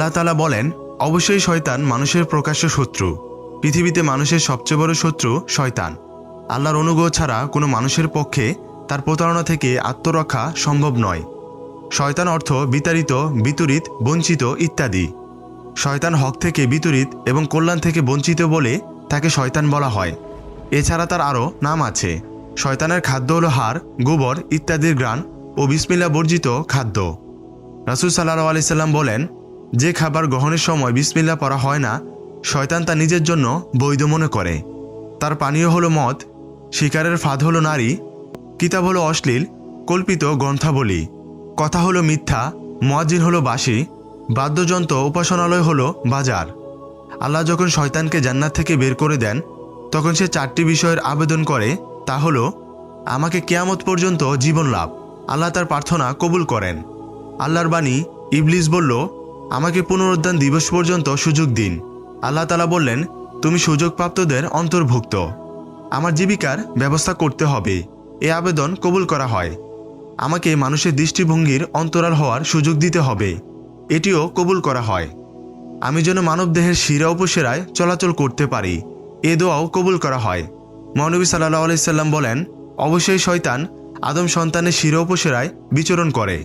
আল্লাহ তাআলা বলেন, অবশ্যই শয়তান মানুষের প্রকাশ্য শত্রু। পৃথিবীতে মানুষের সবচেয়ে বড় শত্রু শয়তান। আল্লাহর অনুগ্রহ ছাড়া কোনো মানুষের পক্ষে তার প্রতারণা থেকে আত্মরক্ষা সম্ভব নয়। শয়তান অর্থ বিতাড়িত, বিতরিত, বঞ্চিত ইত্যাদি। শয়তান হক থেকে বিতরিত এবং কল্যাণ থেকে বঞ্চিত বলে তাকে শয়তান বলা হয়। এছাড়া তার আরও নাম আছে। শয়তানের খাদ্য হলো হাড়, গোবর ইত্যাদির ঘ্রাণ ও বিসমিল্লাহ বর্জিত খাদ্য। রাসূল সাল্লাল্লাহু আলাইহি সাল্লাম বলেন, যে খাবার গ্রহণের সময় বিসমিল্লাহ পড়া হয় না, শয়তান তা নিজের জন্য বৈধ মনে করে। তার পানীয় হলো মদ, শিকারের ফাঁদ হলো নারী, কিতাব হলো অশ্লীল কল্পিত গ্রন্থাবলী, কথা হলো মিথ্যা, মুয়াজ্জিন হলো বাঁশি, বাদ্যযন্ত্র উপাসনালয় হলো বাজার। আল্লাহ যখন শয়তানকে জান্নাত থেকে বের করে দেন, তখন সে 4টি বিষয়ের আবেদন করে। তা হলো, আমাকে কিয়ামত পর্যন্ত জীবন লাভ। আল্লাহ তার প্রার্থনা কবুল করেন। আল্লাহর বাণী, ইবলিস বলল, আমাকে পুনরুত্থান দিবস পর্যন্ত সুযোগ দিন। আল্লাহ তাআলা বললেন, তুমি সুযোগপ্রাপ্তদের অন্তর্ভুক্ত। আমার জীবিকার ব্যবস্থা করতে হবে। এ আবেদন কবুল করা হয়। আমাকে মানুষের দৃষ্টিভঙ্গির অন্তরাল হওয়ার সুযোগ দিতে হবে। এটিও কবুল করা হয়। আমি যেন মানবদেহের শিরা উপশিরায় চলাচল করতে পারি। এ দোয়াও কবুল করা হয়। মহানবী সাল্লাল্লাহু আলাইহি সাল্লাম বলেন, অবশ্যই শয়তান আদম সন্তানের শিরা উপশিরায় বিচরণ করে।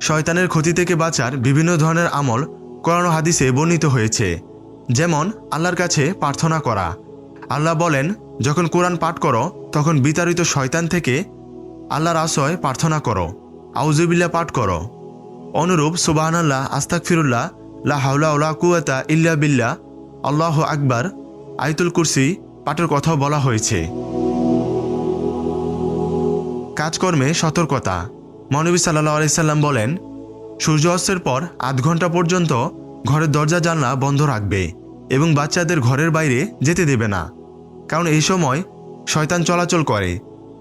শয়তানের ক্ষতি থেকে বাঁচার বিভিন্ন ধরনের আমল কোরআন ও হাদিসে বর্ণিত হয়েছে। যেমন আল্লাহর কাছে প্রার্থনা করা। আল্লাহ বলেন, যখন কোরআন পাঠ করো তখন বিতাড়িত শয়তান থেকে আল্লাহর আশ্রয় প্রার্থনা করো, আউযুবিল্লাহ পাঠ করো। অনুরূপ সুবহানাল্লাহ, আস্তাগফিরুল্লাহ, লা হাওলা ওয়ালা কুওয়াতা ইল্লা বিল্লাহ, আল্লাহু আকবার, আয়াতুল কুরসি পাঠের কথাও বলা হয়েছে। কাজকর্মে সতর্কতা। মহানবী সাল্লাল্লাহু আলাইহি সাল্লাম বলেন, সূর্য অস্তের পর 8 ঘন্টা পর্যন্ত ঘরের দরজা জানলা বন্ধ রাখবে এবং বাচ্চাদের ঘরের বাইরে যেতে দেবে না, কারণ এই সময় শয়তান চলাচল করে।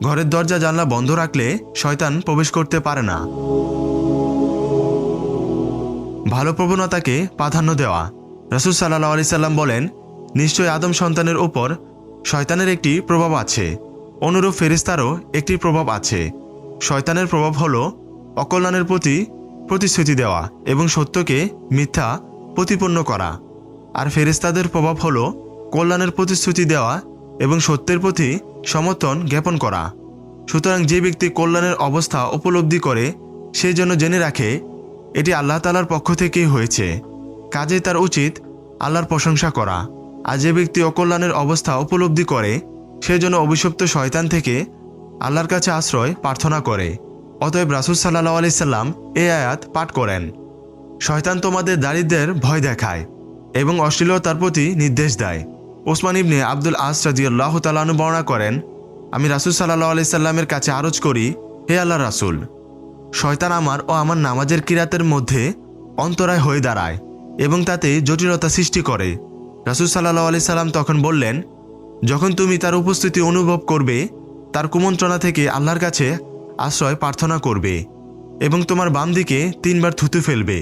ঘরের দরজা জানলা বন্ধ রাখলে শয়তান প্রবেশ করতে পারে না। ভালো প্রবণতাকে প্রাধান্য দেওয়া। রাসূল সাল্লাল্লাহু আলাইহি সাল্লাম বলেন, নিশ্চয়ই আদম সন্তানের উপর শয়তানের একটি প্রভাব আছে, অনুরূপ ফেরেশতারও একটি প্রভাব আছে। শয়তানের প্রভাব হলো অকল্যাণের প্রতি প্রতিশ্রুতি দেওয়া এবং সত্যকে মিথ্যা প্রতিপন্ন করা, আর ফেরেশতাদের প্রভাব হলো কল্যাণের প্রতিশ্রুতি দেওয়া এবং সত্যের প্রতি সমর্থন জ্ঞাপন করা। সুতরাং যে ব্যক্তি কল্যাণের অবস্থা উপলব্ধি করে, সে যেন জেনে রাখে এটি আল্লাহ তাআলার পক্ষ থেকেই হয়েছে। কাজেই তার উচিত আল্লাহর প্রশংসা করা। আর যে ব্যক্তি অকল্যাণের অবস্থা উপলব্ধি করে, সে যেন অভিশপ্ত শয়তান থেকে আল্লাহর কাছে আশ্রয় প্রার্থনা করে। অতএব রাসূল সাল্লাল্লাহু আলাইহি সাল্লাম এই আয়াত পাঠ করেন, শয়তান তোমাদের দারিদ্র্যের ভয় দেখায় এবং অশ্লীলতার প্রতি নির্দেশ দেয়। ওসমান ইবনে আব্দুল আস রাদিয়াল্লাহু তাআলা আনহু বর্ণনা করেন, আমি রাসূল সাল্লাল্লাহু আলাইহি সাল্লামের কাছে আরজ করি, হে আল্লাহর রাসূল, শয়তান আমার ও আমার নামাজের কিরাতের মধ্যে অন্তরায় হয়ে দাঁড়ায় এবং তাতে জটিলতা সৃষ্টি করে। রাসূল সাল্লাল্লাহু আলাইহি সাল্লাম তখন বললেন, যখন তুমি তার উপস্থিতি অনুভব করবে, তার কুমন্ত্রণা থেকে আল্লাহর কাছে আশ্রয় প্রার্থনা করবে এবং তোমার বাম দিকে 3 বার থুতু ফেলবে।